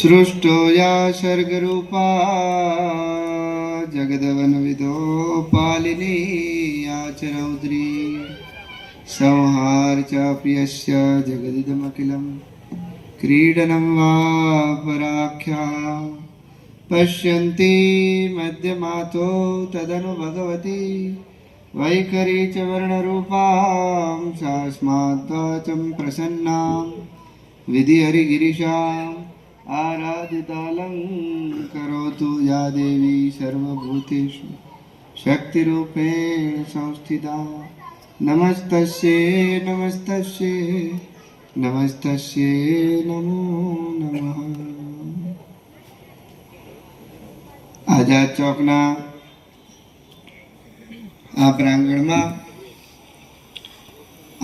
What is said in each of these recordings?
सृष्टो या सर्गरूपा जगदवनविदो पालिनी आचरौद्री संहार चाप्यस्य जगदिदमखिलं क्रीडनं वा पराख्या पश्यन्ति मध्यमातो तदनु भगवती वैखरी च वर्णरूपां सास्माद्वाचं प्रसन्नां विधिहरिगिरिशाम् आराधितालंकरोतु या देवी सर्वभूतेषु शक्तिरूपेण संस्थिता। नमस्तस्यै नमस्तस्यै नमस्तस्यै नमो नमः। आजाद चौकना आ प्रांगणમાં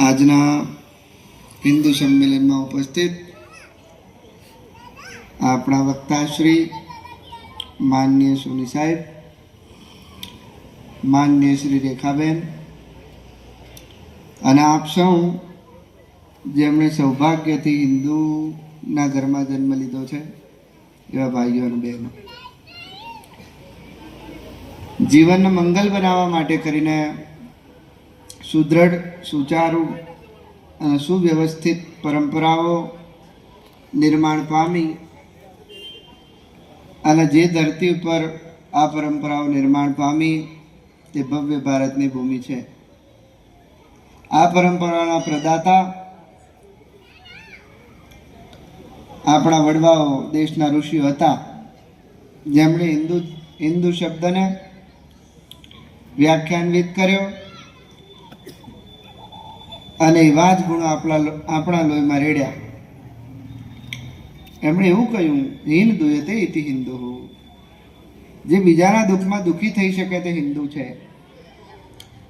આજના હિન્દુ સંમેલનમાં ઉપસ્થિત આપણા વક્તાશ્રી માનનીય સોની સાહેબ, માનનીય શ્રી રેખાબેન અને આપ સૌ જેમણે સૌભાગ્યથી હિન્દુના ઘરમાં જન્મ લીધો છે એવા ભાઈઓ અને બહેનો, જીવનને મંગલ બનાવવા માટે કરીને સુદૃઢ, સુચારુ અને સુવ્યવસ્થિત પરંપરાઓ નિર્માણ પામી અને જે ધરતી ઉપર આ પરંપરાઓ નિર્માણ પામી તે ભવ્ય ભારતની ભૂમિ છે. આ પરંપરાના પ્રદાતા આપણા વડવાઓ, દેશના ઋષિઓ હતા, જેમણે હિન્દુ શબ્દને વ્યાખ્યાન્વિત કર્યો અને એવા જ ગુણો આપણા લોહીમાં રેડ્યા. એમણે એવું કહ્યું, હિન્દ દુયતે ઇતિ હિન્દુ, જે બીજાના દુઃખમાં દુઃખી થઈ શકે તે હિન્દુ છે.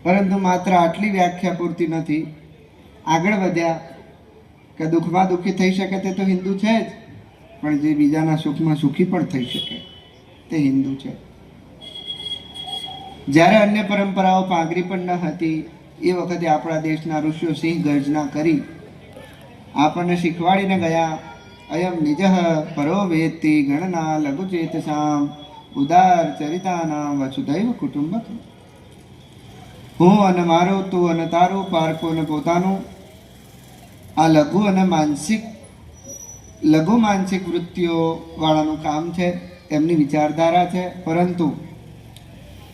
પરંતુ માત્ર આટલી વ્યાખ્યા પૂરતી નથી. આગળ વધ્યા કે દુઃખમાં દુઃખી થઈ શકે તે તો હિન્દુ છે જ, પણ જે બીજાના સુખમાં સુખી પણ થઈ શકે તે હિન્દુ છે. જ્યારે અન્ય પરંપરાઓ પાંગરી પણ ન હતી એ વખતે આપણા દેશના ઋષિઓ સિંહ ગર્જના કરી આપણને શીખવાડીને ગયા, અયમ નિજ પરો વેત્તિ ગણના લઘુચેતસામ ઉદાર ચરિતાનામ વસુધૈવ કુટુંબકમ. હું અને મારું, તું અને તારું, પારકું અને પોતાનું, આ લઘુ માનસિક વૃત્તિઓ વાળાનું કામ છે, એમની વિચારધારા છે. પરંતુ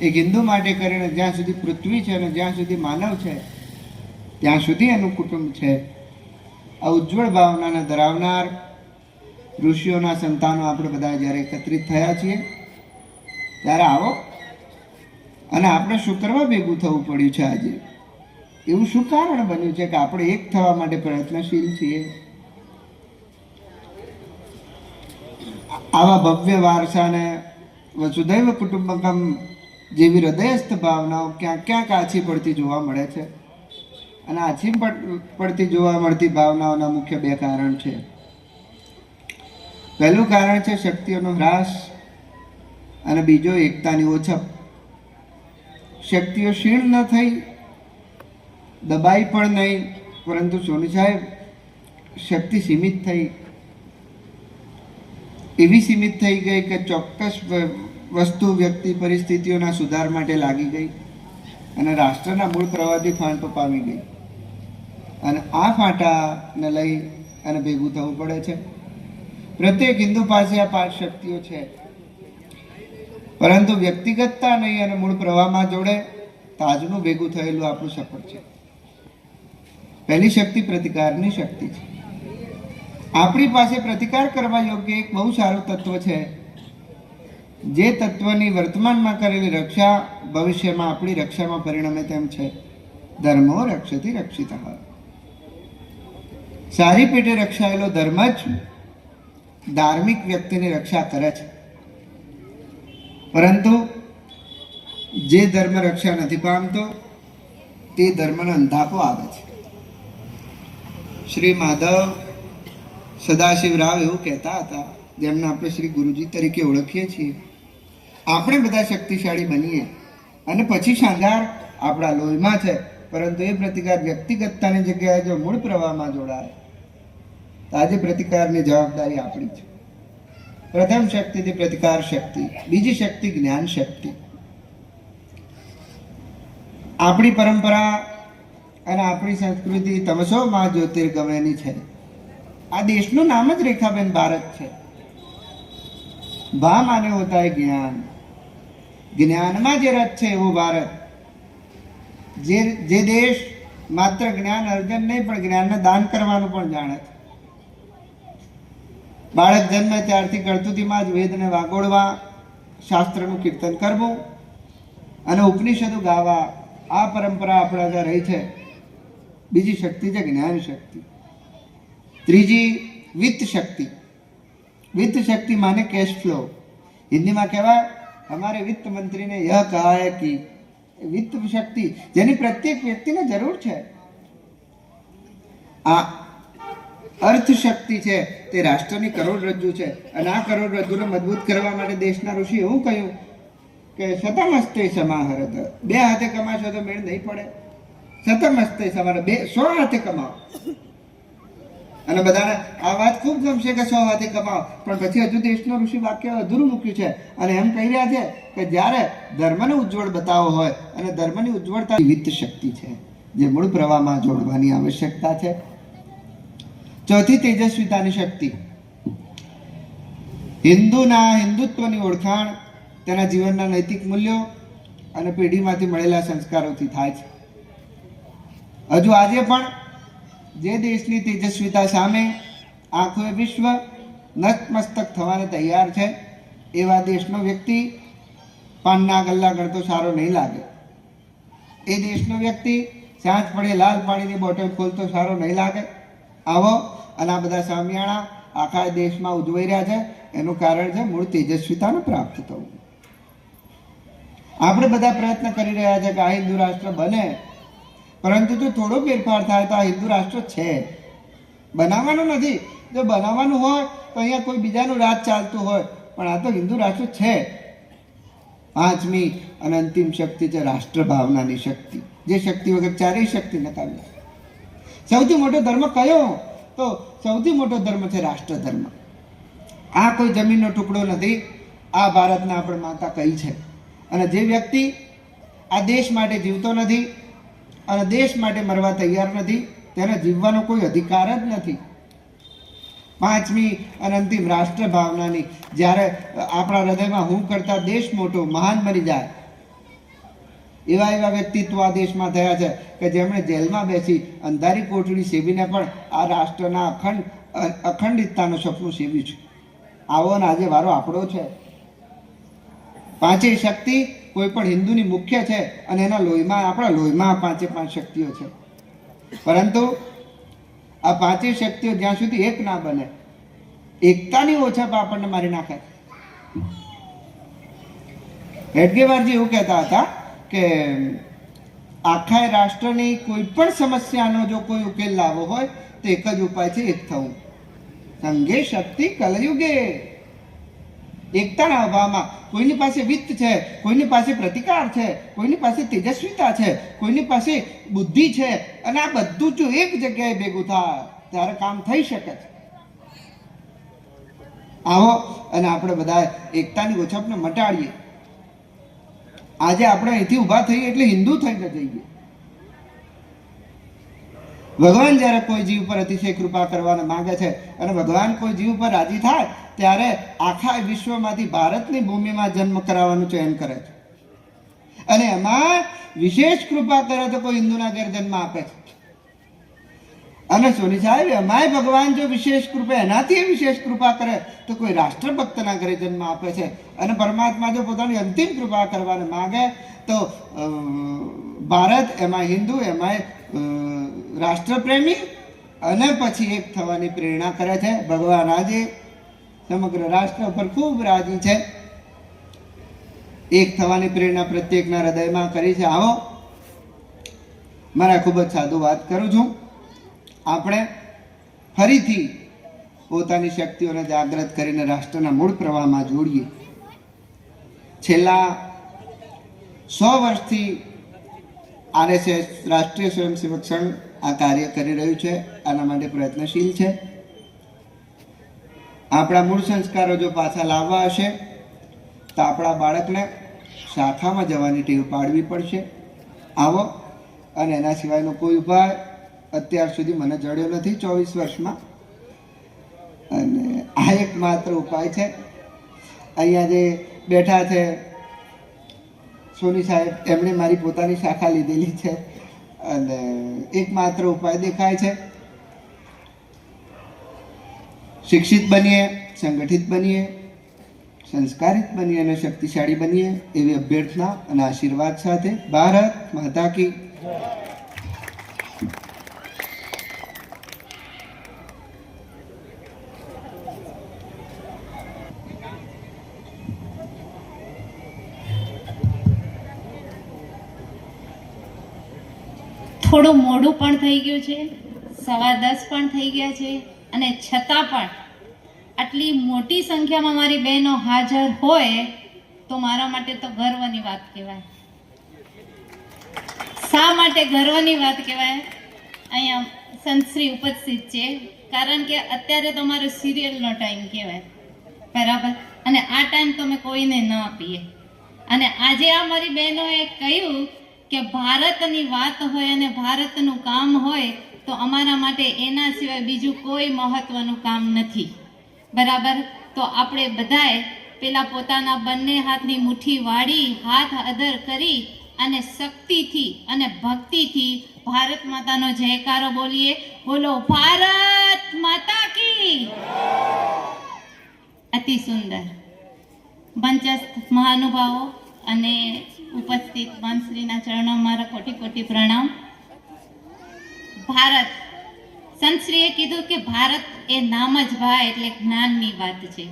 એક હિન્દુ માટે કરીને જ્યાં સુધી પૃથ્વી છે અને જ્યાં સુધી માનવ છે ત્યાં સુધી એનું કુટુંબ છે. આ ઉજ્જવળ ભાવનાને ધરાવનાર ઋષિઓના સંતાનો આપણે બધા જ્યારે એકત્રિત થયા છીએ ત્યારે આવો અને આપણે શું કરવા ભેગું થવું પડ્યું છે આજે? એવું શું કારણ બન્યું છે કે આપણે એક થવા માટે પ્રયત્નશીલ છીએ? આવા ભવ્ય વારસાને વસુધૈવ કુટુંબકમ જેવી હૃદયસ્થ ભાવનાઓ ક્યાંક ક્યાંક આછી પડતી જોવા મળે છે. અને આછી પડતી જોવા મળતી ભાવનાઓના મુખ્ય બે કારણ છે. પહેલું કારણ છે શક્તિઓનો હ્રાસ અને બીજો એકતાની ઓછપ. શક્તિઓ ક્ષીણ ન થઈ, દબાઈ પણ નહીં, પરંતુ સોની સાહેબ શક્તિ સીમિત થઈ. એવી સીમિત થઈ ગઈ કે ચોક્કસ વસ્તુ, વ્યક્તિ, પરિસ્થિતિઓના સુધાર માટે લાગી ગઈ અને રાષ્ટ્રના મૂળ પ્રવાહથી ફાંટો પામી ગઈ. અને આ ફાંટાને લઈ અને ભેગું થવું પડે છે. પ્રત્યેક હિન્દુ પાસે આ 5 શક્તિઓ છે, પરંતુ વ્યક્તિગતતા નહીં અને મૂળ પ્રવાહમાં જોડે તાજનું ભેગું થયેલું આપણું સફળ છે. પહેલી શક્તિ પ્રતિકારની શક્તિ છે. આપણી પાસે પ્રતિકાર કરવા યોગ્ય એક બહુ સારું તત્વ છે, જે તત્વની વર્તમાનમાં કરેલી રક્ષા ભવિષ્યમાં આપણી રક્ષામાં પરિણમે તેમ છે. ધર્મો રક્ષતિ રક્ષિતઃ. સારી પેટે રક્ષાયેલો ધર્મ જ ધાર્મિક વ્યક્તિની રક્ષા કરે છે. પરંતુ જે ધર્મ રક્ષા નથી પામતો તે ધર્મનો અંધાપો આવે છે. શ્રી માધવ સદાશિવ રાવ એવું કહેતા હતા, જેમને આપણે શ્રી ગુરુજી તરીકે ઓળખીએ છીએ, આપણે બધા શક્તિશાળી બનીએ અને પછી શણગાર આપણા લોહીમાં છે, પરંતુ એ પ્રતિકાર વ્યક્તિગતતાની જગ્યાએ જો મૂળ પ્રવાહમાં જોડાય તો આજે પ્રતિકારની જવાબદારી આપણી છે. પ્રથમ શક્તિ તે પ્રતિકાર શક્તિ, બીજી શક્તિ જ્ઞાન શક્તિ. આપણી પરંપરા અને આપણી સંસ્કૃતિ તમસો માં જ્યોતિર્ગમયની છે. આ દેશનું નામ જ રેખાબેન ભારત છે. ભા માને હોતા હૈ જ્ઞાન, જ્ઞાનમાં જે રથ છે એવો ભારત. જે દેશ માત્ર જ્ઞાન અર્જન નહીં પણ જ્ઞાનને દાન કરવાનું પણ જાણે છે. બાળક જન્મે ત્યારથી ગળતુતીમાં જ વેદને વાગોળવા, શાસ્ત્રનું કીર્તન કરવું અને ઉપનિષદો ગાવા, આ પરંપરા આપણા ત્યાં રહી છે. બીજી શક્તિ છે જ્ઞાન શક્તિ. ત્રીજી વિત્ત શક્તિ. वित्त शक्ति माने कैश फ्लो. हिंदी में कहवा हमारे वित्त मंत्री ने यह कहा है कि वित्त शक्ति જેની પ્રત્યેક વ્યક્તિને જરૂર છે. આ અર્થ શક્તિ છે તે રાષ્ટ્રની કરોડરજ્જુ છે અને આ કરોડરજ્જુને મજબૂત કરવા માટે દેશના ઋષિ એવું કહ્યું કે શતમસ્તે સમાહરત. બે હાથે કમાશો તો મેળ નહીં પડે. શતમસ્તે સમાર, 100 હાથે કમાઓ. અને બધાને આ વાત ખૂબ ગમશે કે 100 હાથે કમાઓ, પણ પછી હજુ દેશનો ઋષિ વાક્ય અધૂરું મૂક્યું છે અને એમ કહી રહ્યા છે કે જ્યારે ધર્મને ઉજ્જવળ બતાવો હોય અને ધર્મની ઉજ્જવળતા વિત્ત શક્તિ છે જે મૂળ પ્રવાહમાં જોડવાની આવશ્યકતા છે. ચોથી તેજસ્વીતાની શક્તિ. હિન્દુત્વની ઓળખાણ તેના જીવનના નૈતિક મૂલ્યો અને પેઢીમાંથી મળેલા સંસ્કારોથી થાય છે. હજુ આજે પણ જે દેશની તેજસ્વીતા સામે આખું વિશ્વ નતમસ્તક થવાને તૈયાર છે એવા દેશનો વ્યક્તિ પાનના ગલ્લા ગણતો સારો નહીં લાગે. એ દેશનો વ્યક્તિ સાંજ પડે લાલ પાણીની બોટલ ખોલતો સારો નહીં લાગે. આવો અને આ બધા સામિયાણા આખા દેશમાં ઉજવાઈ રહ્યા છે. એનું કારણ છે મૂળ તેજસ્વીતાને પ્રાપ્ત થવું. આપણે બધા પ્રયત્ન કરી રહ્યા છે કે આ હિન્દુ રાષ્ટ્ર બને, પરંતુ જો થોડો ફેરફાર થાય તો આ હિન્દુ રાષ્ટ્ર છે. બનાવવાનું નથી. જો બનાવવાનું હોય તો અહીંયા કોઈ બીજાનું રાજ ચાલતું હોય, પણ આ તો હિન્દુ રાષ્ટ્ર છે. પાંચમી અને અંતિમ શક્તિ છે રાષ્ટ્ર ભાવનાની શક્તિ, જે શક્તિ વગર ચારેય શક્તિ નકામી. સૌથી મોટો ધર્મ કયો? તો સૌથી મોટો ધર્મ છે રાષ્ટ્ર ધર્મ. આ કોઈ જમીનનો ટુકડો નથી. આ ભારતના આપણે માતા કહી છે. અને જે વ્યક્તિ આ દેશ માટે જીવતો નથી અને દેશ માટે મરવા તૈયાર નથી તેને જીવવાનો કોઈ અધિકાર જ નથી. પાંચમી અને અંતિમ રાષ્ટ્ર ભાવનાની. જ્યારે આપણા હૃદયમાં હું કરતા દેશ મોટો મહાન બની જાય એવા વ્યક્તિત્વ આ દેશમાં થયા છે કે જેમણે જેલમાં બેસી અંધારી કોટડી સેવીને પણ આ રાષ્ટ્રના અખંડિતતાનું સપનું સેવ્યું છે. આવો ને આજે વારો આપણો છે. પાંચેય શક્તિ કોઈ પણ હિન્દુની મુખ્ય છે અને એના લોહીમાં, આપણા લોહીમાં પાંચે પાંચ શક્તિઓ છે. પરંતુ આ પાંચેય શક્તિઓ જ્યાં સુધી એક ના બને, એકતાની ઓછપ આપણને મારી નાખે. હેડગેવારજી એવું કહેતા હતા કે આખા રાષ્ટ્રની કોઈ પણ સમસ્યાનો જો કોઈ ઉકેલ લાવવો હોય તો એક જ ઉપાય છે, એક થવું. સંઘે શક્તિ કલયુગે. એકતાના અભાવમાં કોઈની પાસે વિત્ત છે, કોઈની પાસે પ્રતિકાર છે, કોઈની પાસે તેજસ્વીતા છે, કોઈની પાસે બુદ્ધિ છે, અને આ બધું જો એક જગ્યાએ ભેગું થાય ત્યારે કામ થઈ શકે છે. આવો અને આપણે બધા એકતાની ઓછપને મટાડીએ. આજે આપણે અહીંથી ઊભા થઈએ એટલે હિન્દુ થઈને જઈએ. ભગવાન જ્યારે કોઈ જીવ પર અતિશય કૃપા કરવાને માંગે છે અને ભગવાન કોઈ જીવ પર રાજી થાય ત્યારે આખા વિશ્વમાંથી ભારતની ભૂમિમાં જન્મ કરાવવાનું ચયન કરે છે. અને એમાં વિશેષ કૃપા કરે તો કોઈ હિન્દુના ઘેર જન્મ આપે છે. અને સોની સાહેબ, એમાંય ભગવાન જો વિશેષ કૃપા, એનાથી વિશેષ કૃપા કરે તો કોઈ રાષ્ટ્રભક્તના ઘરે જન્મ આપે છે. અને પરમાત્મા જો પોતાની અંતિમ કૃપા કરવાને માંગે તો ભારત, એમાં હિન્દુ, એમાં રાષ્ટ્રપ્રેમી અને પછી એક થવાની પ્રેરણા કરે છે. ભગવાન આજે સમગ્ર રાષ્ટ્ર ઉપર ખૂબ રાજી છે. એક થવાની પ્રેરણા પ્રત્યેકના હૃદયમાં કરી છે. આવો, મારા ખૂબ જ સાદું વાત કરું છું. આપણે ફરીથી પોતાની શક્તિઓને જાગૃત કરીને રાષ્ટ્રના મૂળ પ્રવાહમાં જોડીએ. છેલ્લા 100 વર્ષથી આરએસએસ રાષ્ટ્રીય સ્વયંસેવક સંઘ આ કાર્ય કરી રહ્યું છે. આના માટે પ્રયત્નશીલ છે. આપણા મૂળ સંસ્કારો જો પાછા લાવવા હશે તો આપણા બાળકને શાખામાં જવાની ટેવ પાડવી પડશે. આવો, અને એના સિવાયનો કોઈ ઉપાય અત્યાર સુધી મને જડ્યો નથી 24 વર્ષમાં. અને આ એકમાત્ર ઉપાય છે. અહીંયા જે બેઠા છે સોની સાહેબ, એમણે મારી પોતાની શાખા લીધેલી છે, અને એકમાત્ર ઉપાય દેખાય છે. શિક્ષિત બનીએ, સંગઠિત બનીએ, સંસ્કારિત બનીએ અને શક્તિશાળી બનીએ એવી અભ્યર્થના અને આશીર્વાદ સાથે ભારત માતા કી. થોડું મોડું પણ થઈ ગયું છે, 10:15 પણ થઈ ગયા છે, અને છતાં પણ આટલી મોટી સંખ્યામાં મારી બહેનો હાજર હોય તો મારા માટે તો ગર્વની વાત કહેવાય. શા માટે ગર્વની વાત કહેવાય? અહીંયા સંતશ્રી ઉપસ્થિત છે, કારણ કે અત્યારે તમારો સિરિયલનો ટાઈમ કહેવાય, બરાબર, અને આ ટાઈમ તો મેં કોઈને ન આપીએ. અને આજે આ મારી બહેનોએ કહ્યું કે ભારતની વાત હોય અને ભારતનું કામ હોય તો અમારા માટે એના સિવાય બીજું કોઈ મહત્વનું કામ નથી, બરાબર. તો આપણે બધાએ પેલા પોતાના બંને હાથની મુઠ્ઠી વાળી, હાથ અધર કરી અને શક્તિથી અને ભક્તિથી ભારત માતાનો જયકારો બોલીએ. બોલો ભારત માતા કી. અતિ સુંદર. મંચસ્થ મહાનુભાવો અને ઉપસ્થિત મંત્રીના ચરણોમાં મારા કોટી કોટી પ્રણામ. ભારત, સંતશ્રીએ કીધું કે ભારત એ નામ જ ભાઈ એટલે જ્ઞાનની વાત છે.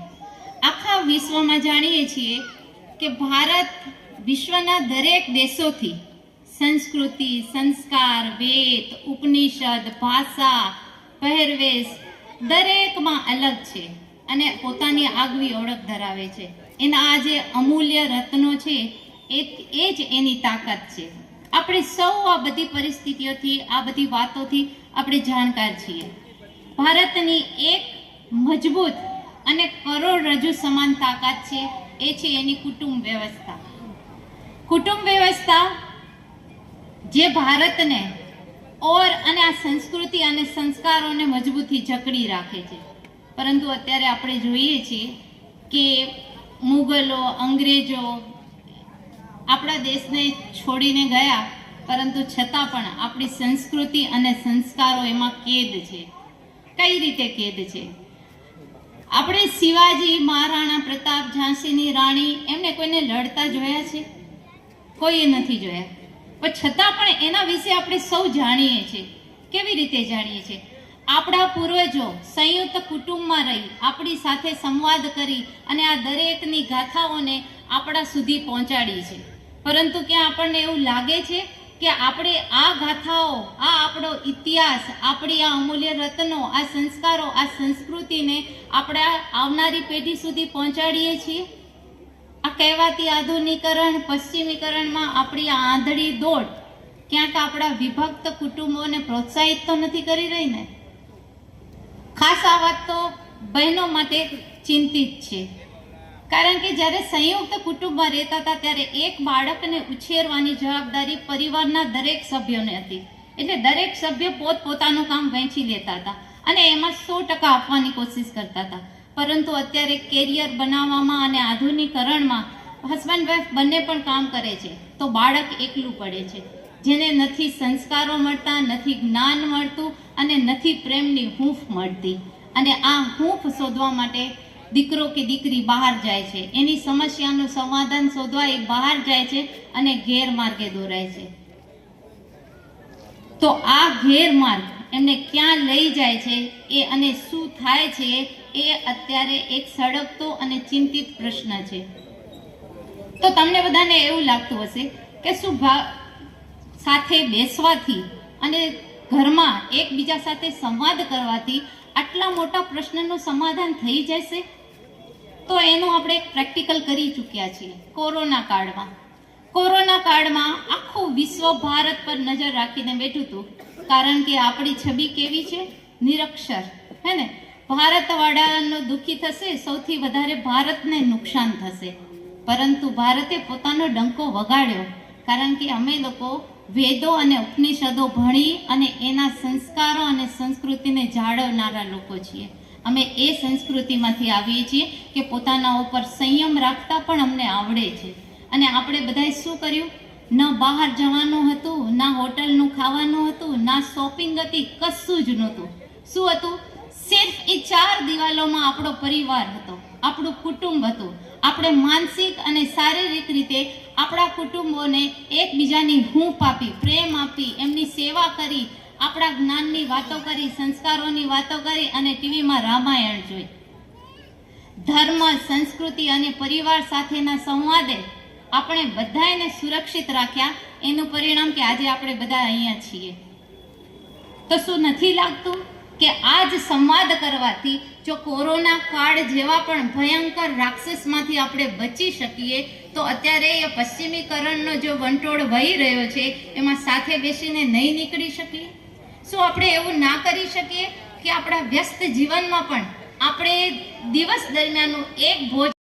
આખા વિશ્વમાં જાણીએ છીએ કે ભારત વિશ્વના દરેક દેશોથી સંસ્કૃતિ, સંસ્કાર, વેદ, ઉપનિષદ, ભાષા, પહેરવેશ દરેકમાં અલગ છે અને પોતાની આગવી ઓળખ ધરાવે છે. એના આ જે અમૂલ્ય રત્નો છે એ જ એની તાકાત છે. આપણે સૌ આ બધી પરિસ્થિતિઓથી, આ બધી વાતોથી આપણે જાણકાર છીએ. ભારતની એક મજબૂત અને કરોડરજ્જુ સમાન તાકાત છે, એ છે એની કુટુંબ વ્યવસ્થા. કુટુંબ વ્યવસ્થા જે ભારતને અને આ સંસ્કૃતિ અને સંસ્કારોને મજબૂતી જકડી રાખે છે. પરંતુ અત્યારે આપણે જોઈએ છીએ કે મુગલો, અંગ્રેજો આપણા દેશને છોડીને ગયા, પરંતુ છતાં પણ આપણી સંસ્કૃતિ અને સંસ્કારો એમાં કેદ છે. કઈ રીતે કેદ છે? આપણે શિવાજી, મહારાણા પ્રતાપ, ઝાંસીની રાણી, એમને કોઈને લડતા જોયા છે? કોઈએ નથી જોયા. પણ છતાં પણ એના વિશે આપણે સૌ જાણીએ છીએ. કેવી રીતે જાણીએ છીએ? આપણા પૂર્વજો સંયુક્ત કુટુંબમાં રહી, આપણી સાથે સંવાદ કરી અને આ દરેકની ગાથાઓને આપણા સુધી પહોંચાડી છે. પરંતુ ક્યાં આપણને એવું લાગે છે કે આપણે આ ગાથાઓ, આ આપણો ઇતિહાસ, આપણી આ અમૂલ્ય રત્નો, આ સંસ્કારો, આ સંસ્કૃતિને આપણા આવનારી પેઢી સુધી પહોંચાડીએ છીએ? આ કહેવાતી આધુનિકરણ, પશ્ચિમીકરણમાં આપણી આ આંધળી દોડ ક્યાંક આપણા વિભક્ત કુટુંબોને પ્રોત્સાહિત તો નથી કરી રહી ને? ખાસ આ વાત તો બહેનો માટે ચિંતિત છે, કારણ કે જ્યારે સંયુક્ત કુટુંબમાં રહેતા હતા ત્યારે એક બાળકને ઉછેરવાની જવાબદારી પરિવારના દરેક સભ્યોને હતી. એટલે દરેક સભ્ય પોતપોતાનું કામ વહેંચી લેતા હતા અને એમાં 100% આપવાની કોશિશ કરતા હતા. પરંતુ અત્યારે કેરિયર બનાવવામાં અને આધુનિકરણમાં હસબન્ડ વાઈફ બંને પણ કામ કરે છે તો બાળક એકલું પડે છે, જેને નથી સંસ્કારો મળતા, નથી જ્ઞાન મળતું અને નથી પ્રેમની હૂંફ મળતી. અને આ હૂંફ શોધવા માટે દીકરો કે દીકરી બહાર જાય છે, એની સમસ્યાનું સમાધાન શોધવા એ બહાર જાય છે અને ગેરમાર્ગે દોરાય છે. તો આ ગેરમાર્ગ એમને ક્યાં લઈ જાય છે એ અને શું થાય છે એ અત્યારે એક સળગતો અને ચિંતિત પ્રશ્ન છે. તો તમને બધાને એવું લાગતું હશે કે શું સાથે બેસવાથી અને ઘરમાં એકબીજા સાથે સંવાદ કરવાથી આટલા મોટા પ્રશ્નનું સમાધાન થઈ જશે? તો એનું આપણે પ્રેક્ટિકલ કરી ચૂક્યા છીએ કોરોના કાળમાં. કોરોના કાળમાં આખું વિશ્વ ભારત પર નજર રાખીને બેઠું હતું, કારણ કે આપણી છબી કેવી છે? નિરક્ષર, હે ને? ભારતવાળાનો દુઃખી થશે, સૌથી વધારે ભારતને નુકસાન થશે. પરંતુ ભારતે પોતાનો ડંકો વગાડ્યો, કારણ કે અમે લોકો વેદો અને ઉપનિષદો ભણી અને એના સંસ્કારો અને સંસ્કૃતિને જાળવનારા લોકો છીએ. અમે એ સંસ્કૃતિમાંથી આવીએ છીએ કે પોતાના ઉપર સંયમ રાખતા પણ અમને આવડે છે. અને આપણે બધાએ શું કર્યું? ન બહાર જવાનું હતું, ના હોટલનું ખાવાનું હતું, ના શોપિંગ હતી, કશું જ નહોતું. શું હતું? સિર્ફ એ 4 દિવાલોમાં આપણો પરિવાર હતો, આપણું કુટુંબ હતું. આપણે માનસિક અને શારીરિક રીતે આપણા કુટુંબોને એકબીજાની હૂંફ આપી, પ્રેમ આપી, એમની સેવા કરી, આપણા જ્ઞાનની વાતો કરી, સંસ્કારોની વાતો કરી અને ટીવીમાં રામાયણ જોઈ. ધર્મ, સંસ્કૃતિ અને પરિવાર સાથેના સંવાદે આપણે બધાને સુરક્ષિત રાખ્યા. એનું પરિણામ કે આજે આપણે બધા અહીંયા છીએ. તો શું નથી લાગતું કે આ જ સંવાદ કરવાથી જો કોરોના કાળ જેવા પણ ભયંકર રાક્ષસમાંથી આપણે બચી શકીએ, તો અત્યારે એ પશ્ચિમીકરણનો જો વંટોળ વહી રહ્યો છે એમાં સાથે બેસીને નહીં નીકળી શકીએ? શું આપણે એવું ના કરી શકીએ કે આપણા વ્યસ્ત જીવનમાં પણ આપણે દિવસ દરમિયાનનું એક ભોજન